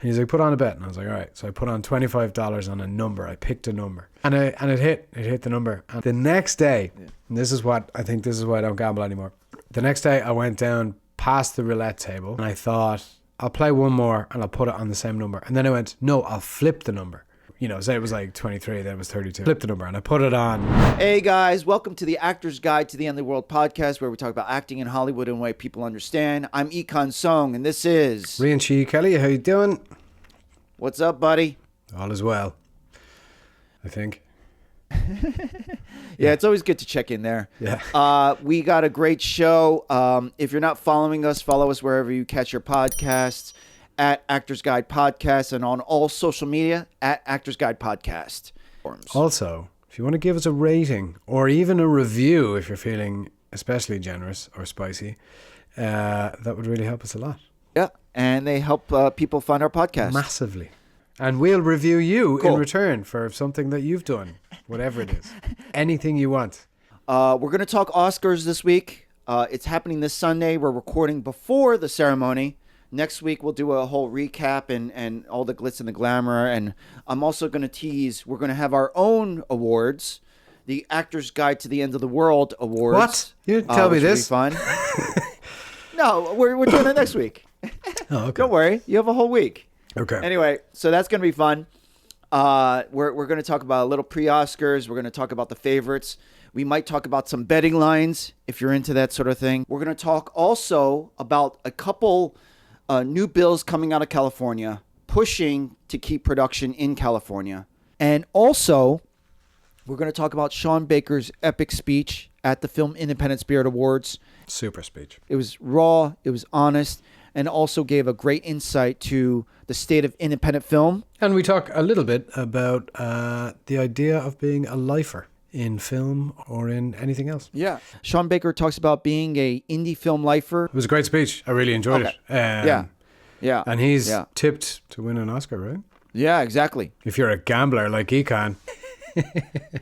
And he's like, put on a bet. And I was like, all right. So I put on $25 on a number. I picked a number. And it hit the number. And the next day, and this is why I don't gamble anymore. The next day I went down past the roulette table and I thought, I'll play one more and I'll put it on the same number. And then I went, no, I'll flip the number. Say it was like 23, then it was 32. Flip the number and I put it on. Hey guys, welcome to the Actor's Guide to the End of the World podcast, where we talk about acting in Hollywood in a way people understand. I'm Econ Song, and this is Rían Kelly. How you doing? What's up, buddy? All is well, I think. Yeah, it's always good to check in there. Yeah. We got a great show. If you're not following us, follow us wherever you catch your podcasts, at Actors Guide Podcast, and on all social media at Actors Guide Podcast. Also, if you want to give us a rating or even a review, if you're feeling especially generous or spicy, that would really help us a lot. Yeah, and they help people find our podcast. Massively. And we'll review you Cool. in return for something that you've done, whatever it is. Anything you want. We're going to talk Oscars this week. It's happening this Sunday. We're recording before the ceremony. Next week, we'll do a whole recap and all the glitz and the glamour. And I'm also going to tease, we're going to have our own awards, the Actor's Guide to the End of the World Awards. What? You didn't tell me this? Fun. No, we're doing it next week. Oh, okay. Don't worry. You have a whole week. Okay. Anyway, so that's going to be fun. We're going to talk about a little pre-Oscars. We're going to talk about the favorites. We might talk about some betting lines if you're into that sort of thing. We're going to talk also about a couple new bills coming out of California, pushing to keep production in California. And also, we're going to talk about Sean Baker's epic speech at the Film Independent Spirit Awards. Super speech. It was raw, it was honest, and also gave a great insight to the state of independent film. And we talk a little bit about the idea of being a lifer in film or in anything else. Yeah. Sean Baker talks about being a indie film lifer. It was a great speech. I really enjoyed it. Yeah. And he's tipped to win an Oscar, right? Yeah, exactly. If you're a gambler like Econ.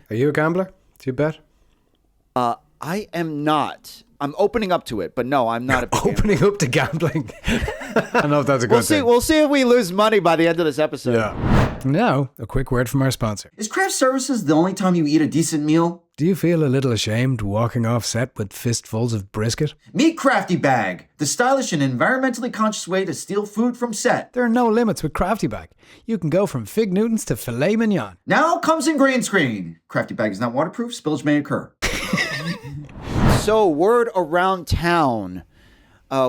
Are you a gambler? Do you bet? I am not. I'm opening up to it, but no, I'm not a big Opening up to gambling. I don't know if that's a good thing. We'll see if we lose money by the end of this episode. Yeah. Now, a quick word from our sponsor. Is craft services the only time you eat a decent meal? Do you feel a little ashamed walking off set with fistfuls of brisket? Meet Crafty Bag, the stylish and environmentally conscious way to steal food from set. There are no limits with Crafty Bag. You can go from fig Newtons to filet mignon. Now comes in green screen. Crafty Bag is not waterproof, spillage may occur. So, word around town.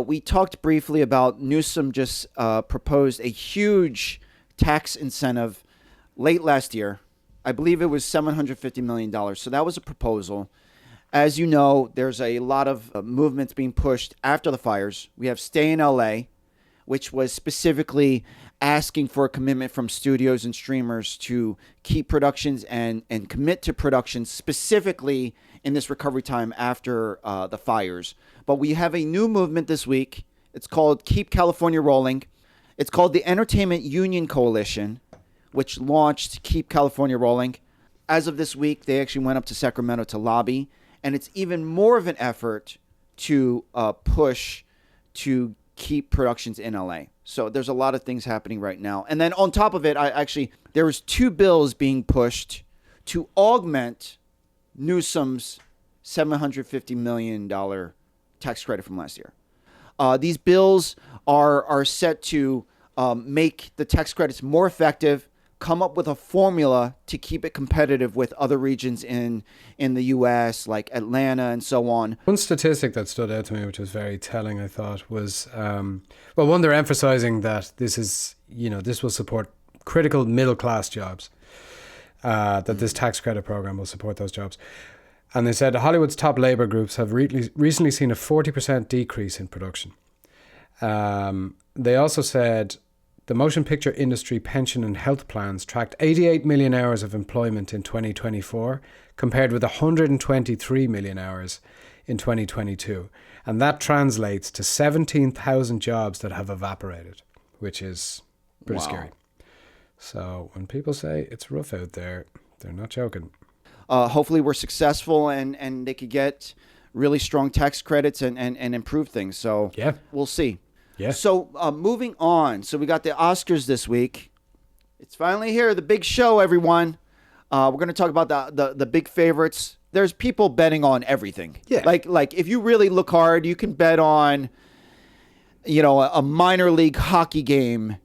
We talked briefly about Newsom just proposed a huge tax incentive late last year. I believe it was $750 million. So that was a proposal. As you know, there's a lot of movements being pushed after the fires. We have Stay in LA, which was specifically asking for a commitment from studios and streamers to keep productions and commit to productions specifically in this recovery time after the fires. But we have a new movement this week. It's called Keep California Rolling. It's called the Entertainment Union Coalition, which launched Keep California Rolling. As of this week, they actually went up to Sacramento to lobby. And it's even more of an effort to push to keep productions in LA. So there's a lot of things happening right now. And then on top of it, there was two bills being pushed to augment Newsom's $750 million tax credit from last year. These bills are set to make the tax credits more effective, come up with a formula to keep it competitive with other regions in the U.S., like Atlanta and so on. One statistic that stood out to me, which was very telling, I thought, was, one, they're emphasizing that this will support critical middle-class jobs, that this tax credit program will support those jobs. And they said Hollywood's top labor groups have recently seen a 40% decrease in production. They also said the motion picture industry pension and health plans tracked 88 million hours of employment in 2024, compared with 123 million hours in 2022. And that translates to 17,000 jobs that have evaporated, which is pretty scary. So when people say it's rough out there, they're not joking. Hopefully we're successful and they could get really strong tax credits and improve things. So yeah, we'll see. Yeah. So moving on. So we got the Oscars this week. It's finally here. The big show, everyone. We're going to talk about the big favorites. There's people betting on everything. Yeah. Like if you really look hard, you can bet on, a minor league hockey game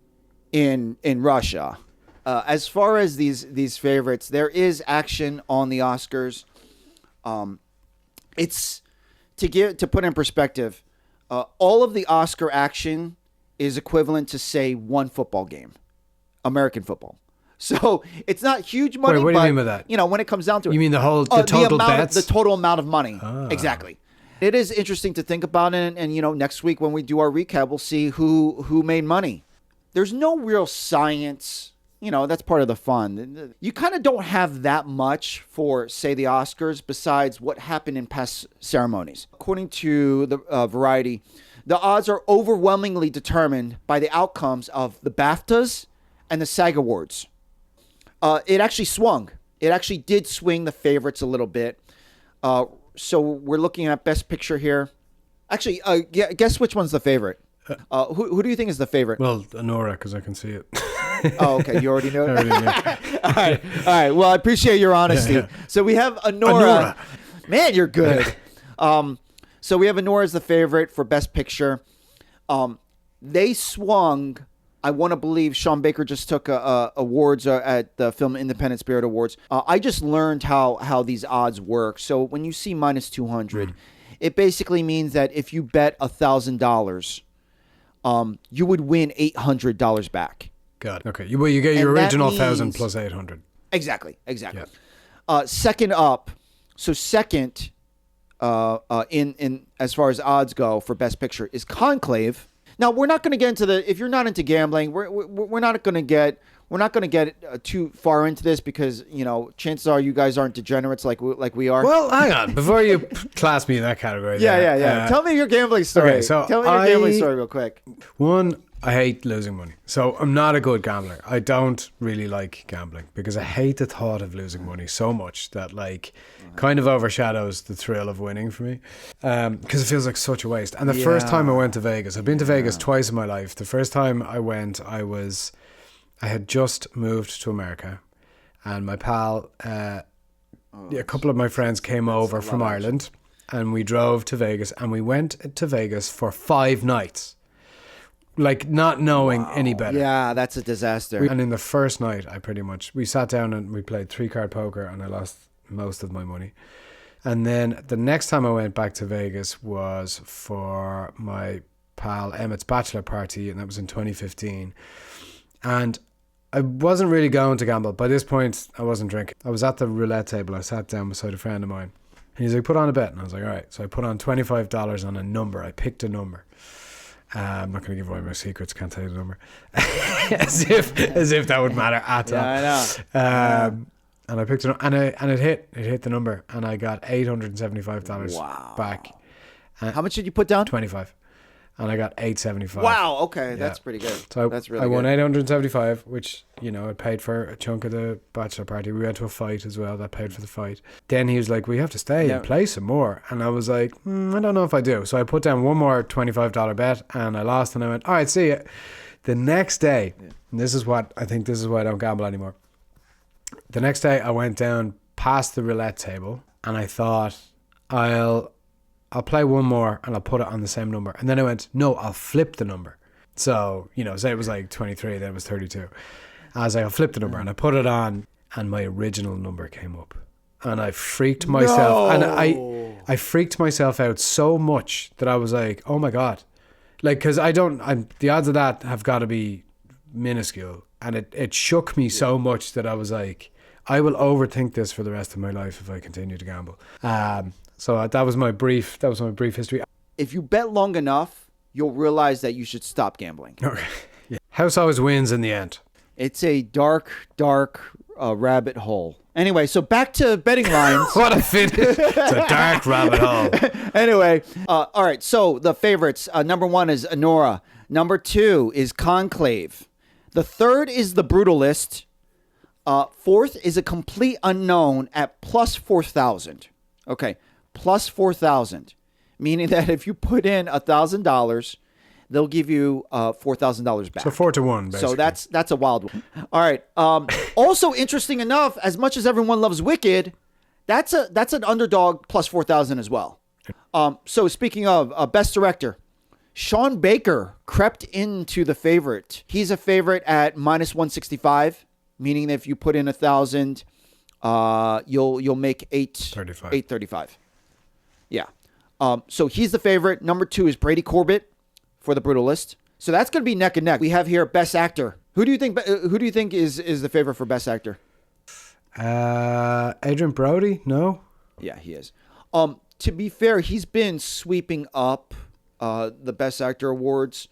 in Russia. As far as these favorites, there is action on the Oscars. It's to put in perspective, all of the Oscar action is equivalent to, say, one football game, American football. So it's not huge money. Wait, what do you mean by that? When it comes down to it, You mean the total bets? The total amount of money. Exactly. It is interesting to think about it, and next week when we do our recap, we'll see who made money. There's no real science. That's part of the fun. You kind of don't have that much for, say, the Oscars besides what happened in past ceremonies. According to the Variety, the odds are overwhelmingly determined by the outcomes of the BAFTAs and the SAG Awards. It actually swung. It actually did swing the favorites a little bit. So we're looking at Best Picture here. Actually, guess which one's the favorite? Who do you think is the favorite? Well, Anora, because I can see it. Oh, okay. You already know it? I already knew. All right. Well, I appreciate your honesty. Yeah. So we have Anora. Man, you're good. So we have Anora as the favorite for Best Picture. They swung. I want to believe Sean Baker just took awards at the Film Independent Spirit Awards. I just learned how these odds work. So when you see minus 200, it basically means that if you bet $1,000, you would win $800 back. Got it. Okay. You get your And that original means- 1,000 plus 800. Exactly. Yeah. Second up. So second, in as far as odds go for Best Picture is Conclave. Now we're not going to get into if you're not into gambling, we're not going to get too far into this because chances are you guys aren't degenerates like we are. Well, hang on. Before you class me in that category. Yeah. Tell me your gambling story. Okay, so tell me your gambling story real quick. One, I hate losing money. So I'm not a good gambler. I don't really like gambling because I hate the thought of losing money so much that kind of overshadows the thrill of winning for me. Because it feels like such a waste. And the first time I went to Vegas, I've been to Vegas twice in my life. The first time I went, I had just moved to America, and my pal, a couple of my friends came over from Ireland, and we drove to Vegas, and we went to Vegas for 5 nights. Not knowing any better. Yeah, that's a disaster. And in the first night, we sat down and we played 3-card poker, and I lost most of my money. And then the next time I went back to Vegas was for my pal Emmett's bachelor party, and that was in 2015. And I wasn't really going to gamble. By this point, I wasn't drinking. I was at the roulette table. I sat down beside a friend of mine, and he's like, put on a bet. And I was like, all right. So I put on $25 on a number. I picked a number. I'm not going to give away my secrets. Can't tell you the number. as if that would matter at all. Yeah, I know. And I picked it up, and it hit. It hit the number, and I got $875 back. How much did you put down? 25, and I got $875. Wow. Okay, that's pretty good. So that's really I won good. $875, which it paid for a chunk of the bachelor party. We went to a fight as well. That paid for the fight. Then he was like, "We have to stay and play some more," and I was like, "I don't know if I do." So I put down one more $25 bet, and I lost. And I went, "All right, see ya." The next day, and this is why I don't gamble anymore. The next day, I went down past the roulette table, and I thought, I'll play one more, and I'll put it on the same number. And then I went, no, I'll flip the number. So, say it was like 23, then it was 32. I was like, I'll flip the number, and I put it on, and my original number came up. And I freaked myself. No. And I freaked myself out so much that I was like, oh my God. Because the odds of that have got to be minuscule. And it shook me so much that I was like, I will overthink this for the rest of my life if I continue to gamble. So that was my brief history. If you bet long enough, you'll realize that you should stop gambling. Okay. Yeah. House always wins in the end. It's a dark rabbit hole. Anyway, so back to betting lines. What a finish. It's a dark rabbit hole. Anyway, all right. So the favorites, number 1 is Anora. Number 2 is Conclave. The third is The Brutalist. Fourth is a complete unknown at plus 4,000. Okay, plus 4,000. Meaning that if you put in $1,000, they'll give you $4,000 back. So 4-1, basically. So that's a wild one. All right. Also interesting enough, as much as everyone loves Wicked, that's an underdog plus 4,000 as well. So speaking of Best Director, Sean Baker crept into the favorite. He's a favorite at minus 165, meaning that if you put in 1,000, you'll make 835. Yeah. So he's the favorite. Number 2 is Brady Corbett for The Brutalist. So that's going to be neck and neck. We have here Best Actor. Who do you think is the favorite for Best Actor? Adrian Brody? No. Yeah, he is. To be fair, he's been sweeping up the Best Actor awards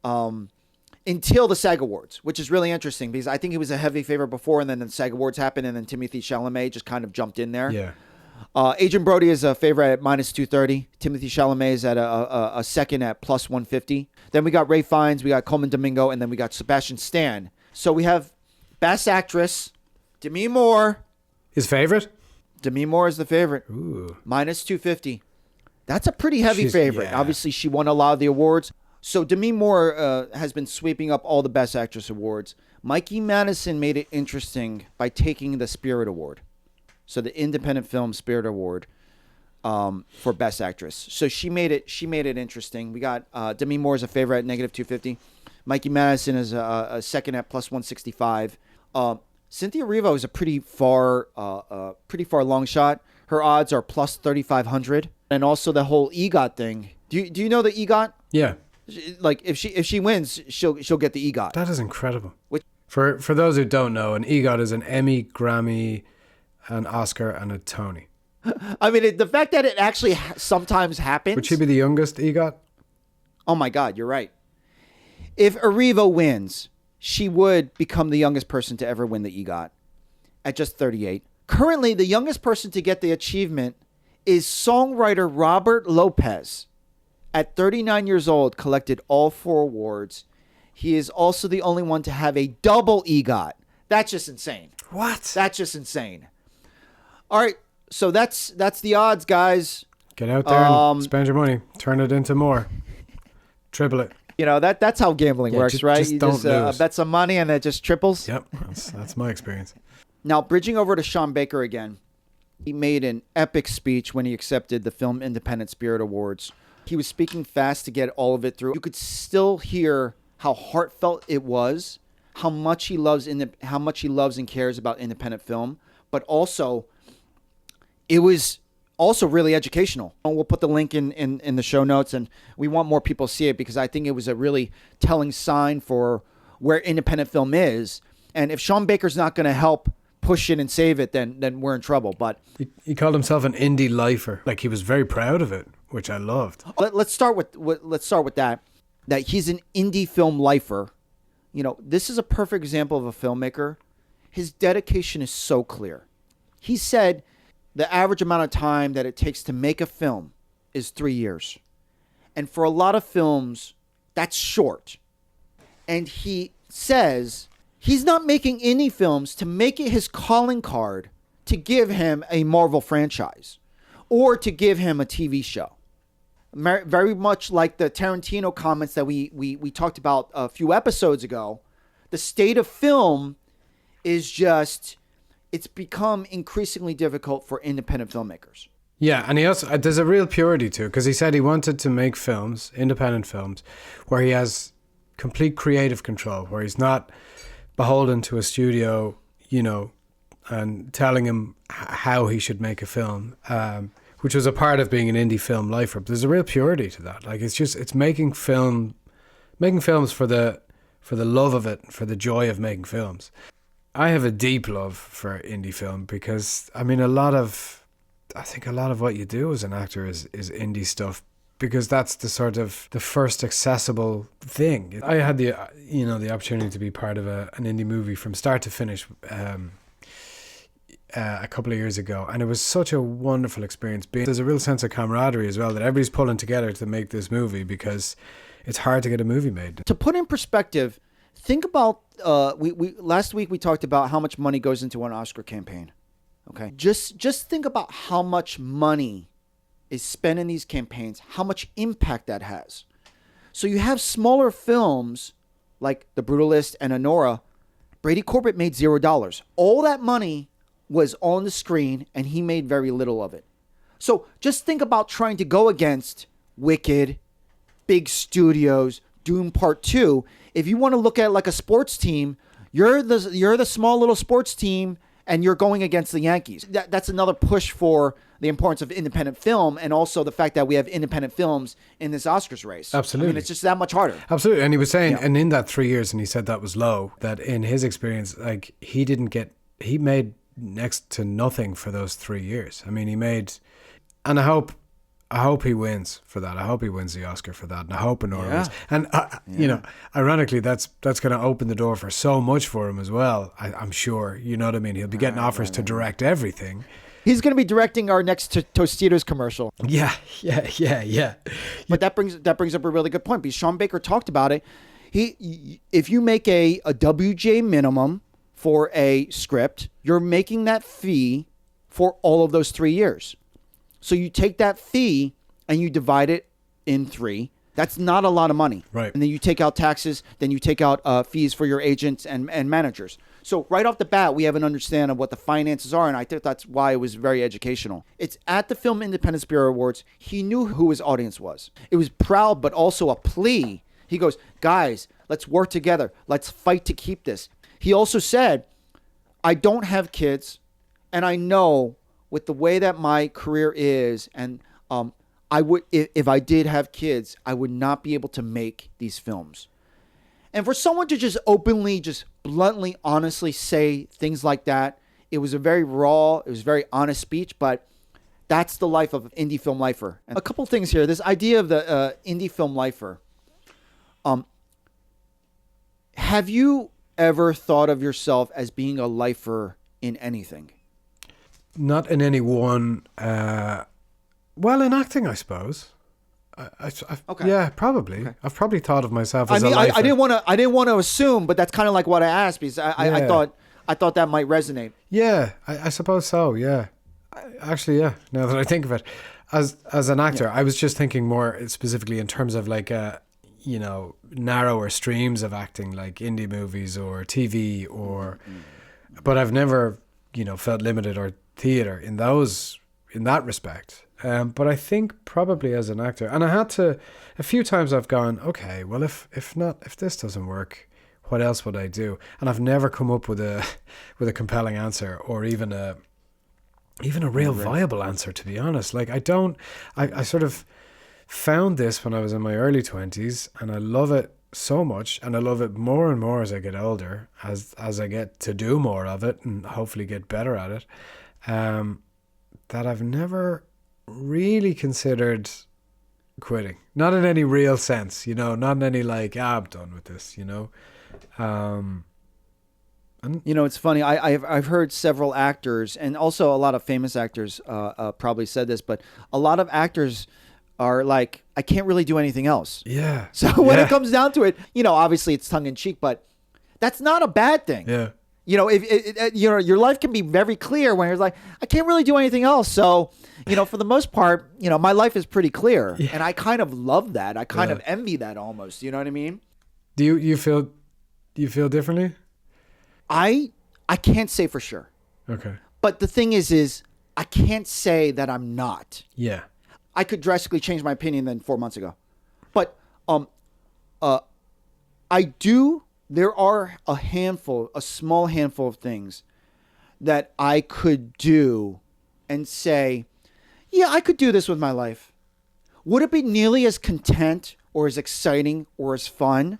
until the SAG Awards, which is really interesting because I think he was a heavy favorite before, and then the SAG Awards happened, and then Timothée Chalamet just kind of jumped in there. Yeah. Adrian Brody is a favorite at minus 230. Timothy Chalamet is at a second at plus 150. Then we got Ray Fiennes, we got Coleman Domingo, and then we got Sebastian Stan. So we have Best Actress, Demi Moore. His favorite? Demi Moore is the favorite. Ooh. Minus 250. That's a pretty heavy favorite. Yeah. Obviously, she won a lot of the awards. So Demi Moore has been sweeping up all the Best Actress awards. Mikey Madison made it interesting by taking the Spirit Award. So the Independent Film Spirit Award for Best Actress. So she made it interesting. We got Demi Moore as a favorite at negative 250. Mikey Madison is a second at plus 165. Cynthia Erivo is a pretty far long shot. Her odds are plus 3,500. And also the whole EGOT thing. Do you know the EGOT? Yeah. Like if she wins, she'll get the EGOT. That is incredible. Which, for those who don't know, an EGOT is an Emmy, Grammy, an Oscar, and a Tony. I mean, the fact that it actually sometimes happens. Would she be the youngest EGOT? Oh my God, you're right. If Erivo wins, she would become the youngest person to ever win the EGOT at just 38. Currently, the youngest person to get the achievement is songwriter Robert Lopez. At 39 years old, collected all 4 awards. He is also the only one to have a double EGOT. That's just insane. What? That's just insane. All right, so that's the odds, guys. Get out there and spend your money. Turn it into more. Triple it. You know, that's how gambling works, right? Just you don't just lose. bet some money and it just triples. Yep, that's my experience. Now, bridging over to Sean Baker again. He made an epic speech when he accepted the Film Independent Spirit Awards. He was speaking fast to get all of it through. You could still hear how heartfelt it was, how much he loves and cares about independent film, but also it was also really educational. We'll put the link in the show notes, and we want more people to see it because I think it was a really telling sign for where independent film is. And if Sean Baker's not going to help push it and save it, then we're in trouble. But he called himself an indie lifer. Like, he was very proud of it, which I loved. Let's start with that he's an indie film lifer. You know, this is a perfect example of a filmmaker. His dedication is so clear. He said the average amount of time that it takes to make a film is 3 years. And for a lot of films, that's short. And he says he's not making indie films to make it his calling card to give him a Marvel franchise or to give him a TV show. Very much like the Tarantino comments that we talked about a few episodes ago. The state of film is just, it's become increasingly difficult for independent filmmakers. Yeah, and he also, there's a real purity to it, because he said he wanted to make films, independent films, where he has complete creative control, where he's not beholden to a studio, you know, and telling him how he should make a film, which was a part of being an indie film lifer. But there's a real purity to that. Like, it's making films for the love of it, for the joy of making films. I have a deep love for indie film because, I mean, I think a lot of what you do as an actor is indie stuff, because that's the first accessible thing. I had the opportunity to be part of an indie movie from start to finish a couple of years ago, and it was such a wonderful experience. There's a real sense of camaraderie as well, that everybody's pulling together to make this movie, because it's hard to get a movie made. To put in perspective, think about we last week we talked about how much money goes into an Oscar campaign. Okay, just think about how much money is spent in these campaigns, how much impact that has. So you have smaller films like The Brutalist and Anora. Brady Corbett made $0. All that money was on the screen, and he made very little of it. So just think about trying to go against Wicked, big studios, Dune Part 2. If you want to look at it like a sports team, you're the small little sports team, and you're going against the Yankees. That's another push for the importance of independent film, and also the fact that we have independent films in this Oscars race. Absolutely. I mean, it's just that much harder. Absolutely. And he was saying, and in that 3 years, and he said that was low, that in his experience, like he made next to nothing for those 3 years. I mean, he made, and I hope he wins for that. I hope he wins the Oscar for that. And I hope Anora wins. And, you know, ironically, that's going to open the door for so much for him as well. I'm sure, you know what I mean? He'll be getting offers to direct everything. He's going to be directing our next Tostitos commercial. Yeah. But that brings up a really good point, because Sean Baker talked about it. If you make a WJ minimum for a script, you're making that fee for all of those 3 years. So you take that fee and you divide it in 3. That's not a lot of money. Right. And then you take out taxes, then you take out fees for your agents and managers. So right off the bat, we have an understanding of what the finances are, and I think that's why it was very educational. It's at the Film Independence Bureau Awards. He knew who his audience was. It was proud, but also a plea. He goes, guys, let's work together. Let's fight to keep this. He also said, I don't have kids, and I know with the way that my career is, and I would, if I did have kids, I would not be able to make these films. And for someone to just openly, just bluntly, honestly say things like that, it was a very raw, it was a very honest speech, but that's the life of an indie film lifer. And a couple things here. This idea of the indie film lifer. Have you ever thought of yourself as being a lifer in anything? Not in any one. Well, in acting, I suppose. Okay. Yeah, probably. Okay. I've probably thought of myself as a lifer. I didn't want to assume, but that's kind of like what I asked, because I thought that might resonate. Yeah, I suppose so. Yeah, actually, yeah. Now that I think of it, as an actor, I was just thinking more specifically in terms of like narrower streams of acting, like indie movies or TV, or. But I've never felt limited, or theater in that respect. But I think probably as an actor, and a few times I've gone, okay, well, if this doesn't work, what else would I do? And I've never come up with a compelling answer, or even a real viable answer, to be honest. Like I sort of found this when I was in my early 20s, and I love it so much, and I love it more and more as I get older, as I get to do more of it and hopefully get better at it, that I've never really considered quitting. Not in any real sense, not in any like, I'm done with this, and it's funny. I've heard several actors, and also a lot of famous actors probably said this, but a lot of actors are like, I can't really do anything else. Yeah. So when it comes down to it, obviously it's tongue in cheek, but that's not a bad thing. Yeah. If your life can be very clear when you're like, I can't really do anything else. So, for the most part, my life is pretty clear, and I kind of love that. I kind of envy that almost. You know what I mean? Do you feel differently? I can't say for sure. Okay. But the thing is I can't say that I'm not. Yeah. I could drastically change my opinion than 4 months ago. But I do. There are a small handful of things that I could do and say, yeah, I could do this with my life. Would it be nearly as content or as exciting or as fun?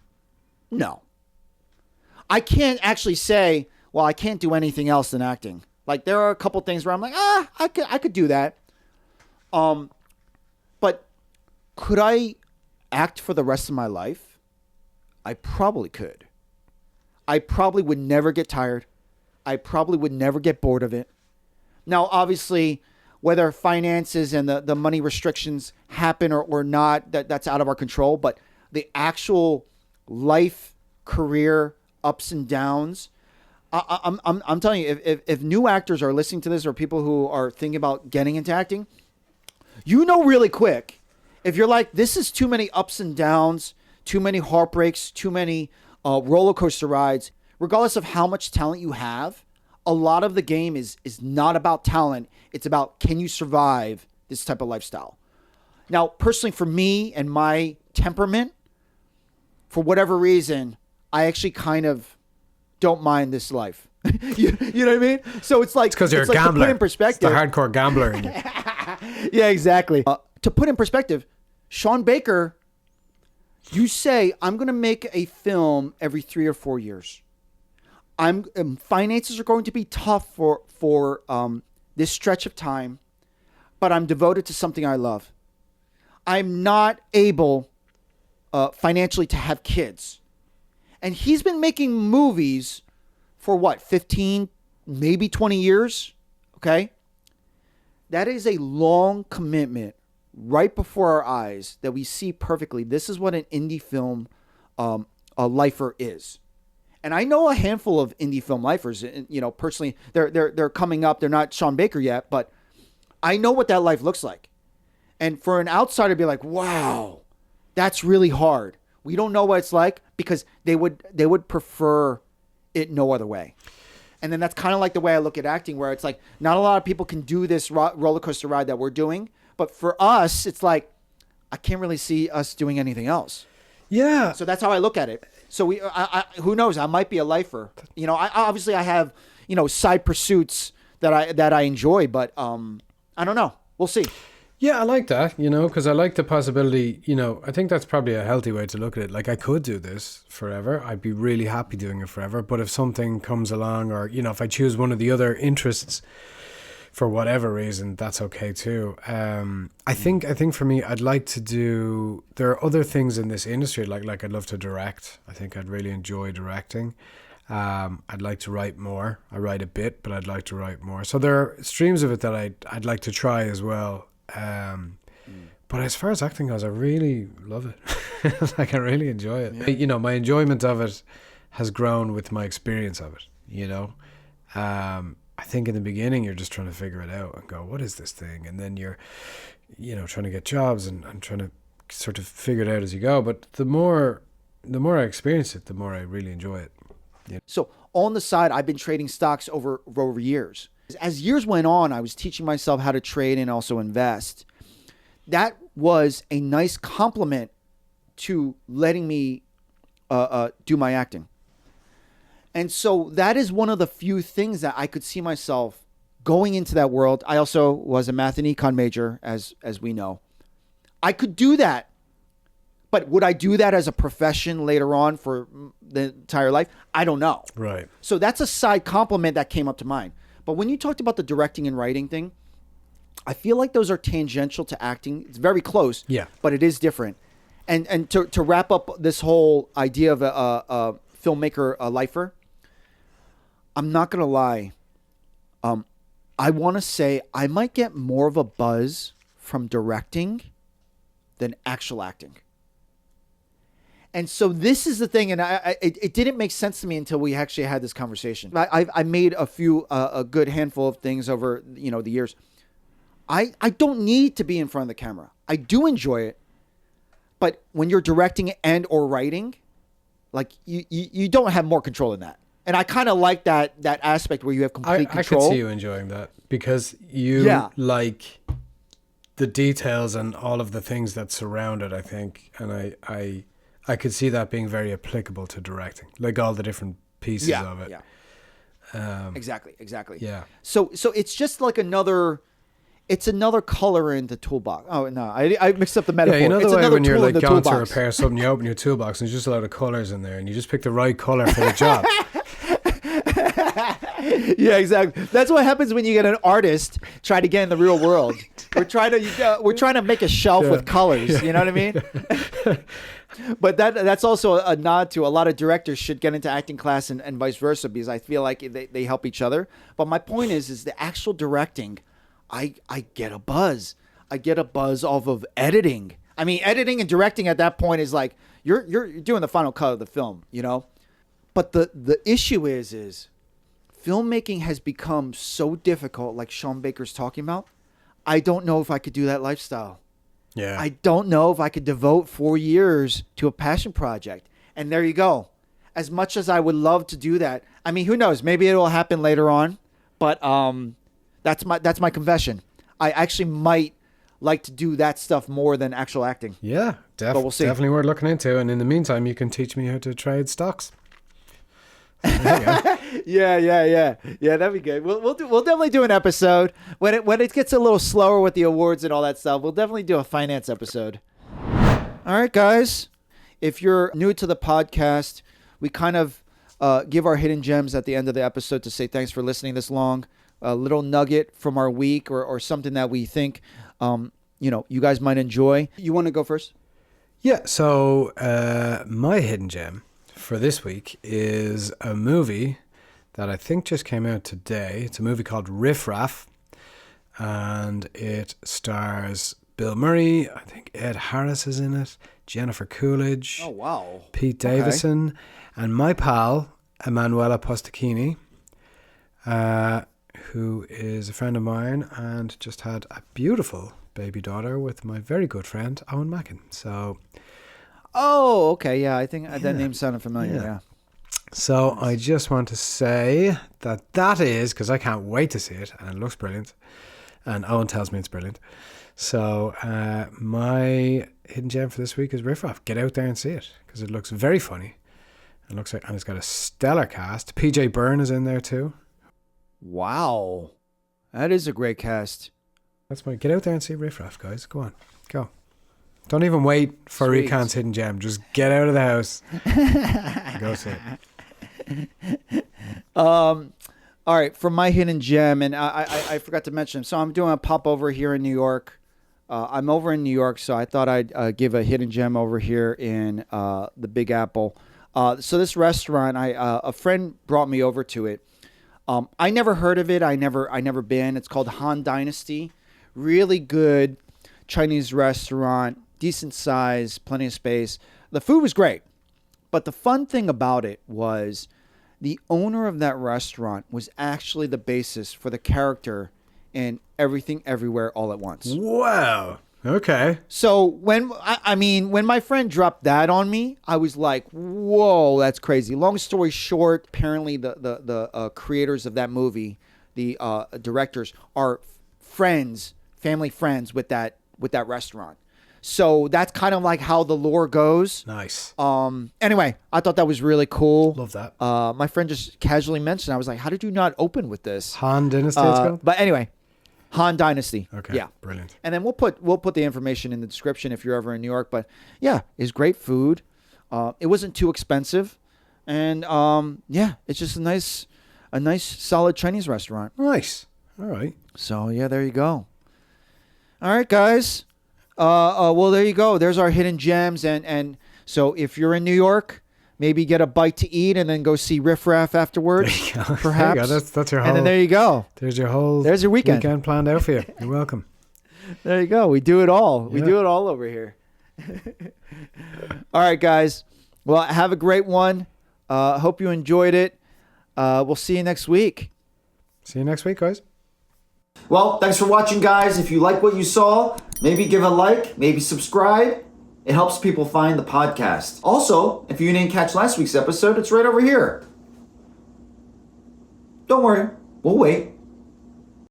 No. I can't actually say, well, I can't do anything else than acting. Like, there are a couple things where I'm like, I could do that. But could I act for the rest of my life? I probably could. I probably would never get tired. I probably would never get bored of it. Now, obviously, whether finances and the money restrictions happen or not, that's out of our control. But the actual life, career, ups and downs, I'm telling you, if new actors are listening to this, or people who are thinking about getting into acting, really quick, if you're like, this is too many ups and downs, too many heartbreaks, too many roller coaster rides. Regardless of how much talent you have, a lot of the game is not about talent. It's about, can you survive this type of lifestyle? Now, personally, for me and my temperament, for whatever reason, I actually kind of don't mind this life. you know what I mean? So it's like, because you're a like, gambler. To put in perspective, it's the hardcore gambler in you. Yeah, exactly. To put in perspective, Sean Baker, you say, I'm going to make a film every 3 or 4 years. Finances are going to be tough for this stretch of time, but I'm devoted to something I love. I'm not able financially to have kids. And he's been making movies for what, 15, maybe 20 years? Okay? That is a long commitment right before our eyes that we see perfectly. This is what an indie film a lifer is. And I know a handful of indie film lifers. You know, personally, they're coming up. They're not Sean Baker yet, but I know what that life looks like. And for an outsider to be like, wow, that's really hard. We don't know what it's like, because they would prefer it no other way. And then that's kind of like the way I look at acting, where it's like, not a lot of people can do this roller coaster ride that we're doing. But for us, it's like, I can't really see us doing anything else. Yeah. So that's how I look at it. So who knows? I might be a lifer. You know, I have, you know, side pursuits that I enjoy, but I don't know. We'll see. Yeah, I like that, you know, because I like the possibility, you know, I think that's probably a healthy way to look at it. Like, I could do this forever. I'd be really happy doing it forever. But if something comes along, or, you know, if I choose one of the other interests for whatever reason, that's okay too. I think for me, I'd like to do, there are other things in this industry, like I'd love to direct. I think I'd really enjoy directing. I'd like to write more. I write a bit, but I'd like to write more. So there are streams of it that I'd like to try as well. But as far as acting goes, I really love it. Like, I really enjoy it. Yeah. You know, my enjoyment of it has grown with my experience of it, you know. I think in the beginning you're just trying to figure it out and go, what is this thing? And then you're, you know, trying to get jobs and trying to sort of figure it out as you go. But the more I experience it, the more I really enjoy it. Yeah. So on the side, I've been trading stocks over years. As years went on, I was teaching myself how to trade and also invest. That was a nice compliment to letting me do my acting. And so that is one of the few things that I could see myself going into that world. I also was a math and econ major, as we know. I could do that. But would I do that as a profession later on for the entire life? I don't know. Right. So that's a side compliment that came up to mind. But when you talked about the directing and writing thing, I feel like those are tangential to acting. It's very close, yeah, but it is different. And to wrap up this whole idea of a filmmaker, a lifer, I'm not going to lie. I want to say I might get more of a buzz from directing than actual acting. And so this is the thing, and it didn't make sense to me until we actually had this conversation. I made a good handful of things over, you know, the years. I don't need to be in front of the camera. I do enjoy it, but when you're directing and or writing, like you don't have more control than that. And I kind of like that aspect where you have complete control. I could see you enjoying that because you like the details and all of the things that surround it, I think, and I could see that being very applicable to directing, like all the different pieces of it. Yeah. Exactly. Yeah. So it's just like another color in the toolbox. Oh no, I mixed up the metaphor. Yeah, you know the it's way when you're like going toolbox. to repair something, you open your toolbox and there's just a lot of colors in there, and you just pick the right color for the job. Yeah, exactly. That's what happens when you get an artist try to get in the real world. We're trying to make a shelf with colors. Yeah. You know what I mean? But that's also a nod to a lot of directors should get into acting class and vice versa, because I feel like they help each other. But my point is the actual directing, I get a buzz. I get a buzz off of editing. I mean, editing and directing at that point is like you're doing the final cut of the film, you know? But the issue is filmmaking has become so difficult, like Sean Baker's talking about. I don't know if I could do that lifestyle. Yeah. I don't know if I could devote 4 years to a passion project. And there you go. As much as I would love to do that, I mean, who knows? Maybe it'll happen later on. But that's my confession. I actually might like to do that stuff more than actual acting. Yeah, But we'll see. definitely worth looking into. And in the meantime, you can teach me how to trade stocks. There you go. Yeah. That'd be good. We'll definitely do an episode when it gets a little slower with the awards and all that stuff. We'll definitely do a finance episode. All right, guys. If you're new to the podcast, we kind of give our hidden gems at the end of the episode to say thanks for listening this long. A little nugget from our week or something that we think you guys might enjoy. You want to go first? Yeah. So my hidden gem for this week is a movie that I think just came out today. It's a movie called Riff Raff, and it stars Bill Murray. I think Ed Harris is in it, Jennifer Coolidge, Oh, wow. Pete Davidson, and my pal Emanuela Postachini, who is a friend of mine and just had a beautiful baby daughter with my very good friend Owen Mackin. So Oh, okay. Yeah, I think that name sounded familiar. Yeah. So I just want to say that is, because I can't wait to see it, and it looks brilliant, and Owen tells me it's brilliant. So my hidden gem for this week is Riff Raff. Get out there and see it, because it looks very funny. It looks like, and it's got a stellar cast. PJ Byrne is in there too. Wow. That is a great cast. That's my, get out there and see Riff Raff, guys. Go on, go. Don't even wait for Sweet. Recon's hidden gem. Just get out of the house. Go see it. All right, for my hidden gem, and I forgot to mention, so I'm doing a pop over here in New York. I'm over in New York, so I thought I'd give a hidden gem over here in the Big Apple. So this restaurant, a friend brought me over to it. I never heard of it. I never been. It's called Han Dynasty. Really good Chinese restaurant, decent size, plenty of space. The food was great, but the fun thing about it was the owner of that restaurant was actually the basis for the character in Everything Everywhere All at Once. Wow. Okay. So when my friend dropped that on me, I was like, "Whoa, that's crazy." Long story short, apparently the creators of that movie, the directors, are friends, family friends with that restaurant. So that's kind of like how the lore goes. Nice. Anyway, I thought that was really cool. Love that. My friend just casually mentioned, I was like, "How did you not open with this?" Han Dynasty it's called? But anyway, Han Dynasty. Okay. Yeah. Brilliant. And then we'll put the information in the description if you're ever in New York. But yeah, it's great food. It wasn't too expensive, and yeah, it's just a nice solid Chinese restaurant. Nice. All right. So yeah, there you go. All right, guys. Well, there you go. There's our hidden gems, and so if you're in New York, maybe get a bite to eat and then go see Riff Raff afterwards. There you go. Perhaps. There you go. That's your whole. And then there you go. There's your weekend planned out for you. You're welcome. There you go. We do it all. We Yeah. do it all over here. All right, guys. Well, have a great one. Hope you enjoyed it. We'll see you next week. See you next week, guys. Well, thanks for watching, guys. If you like what you saw, maybe give a like, maybe subscribe. It helps people find the podcast. Also, if you didn't catch last week's episode, it's right over here. Don't worry, we'll wait.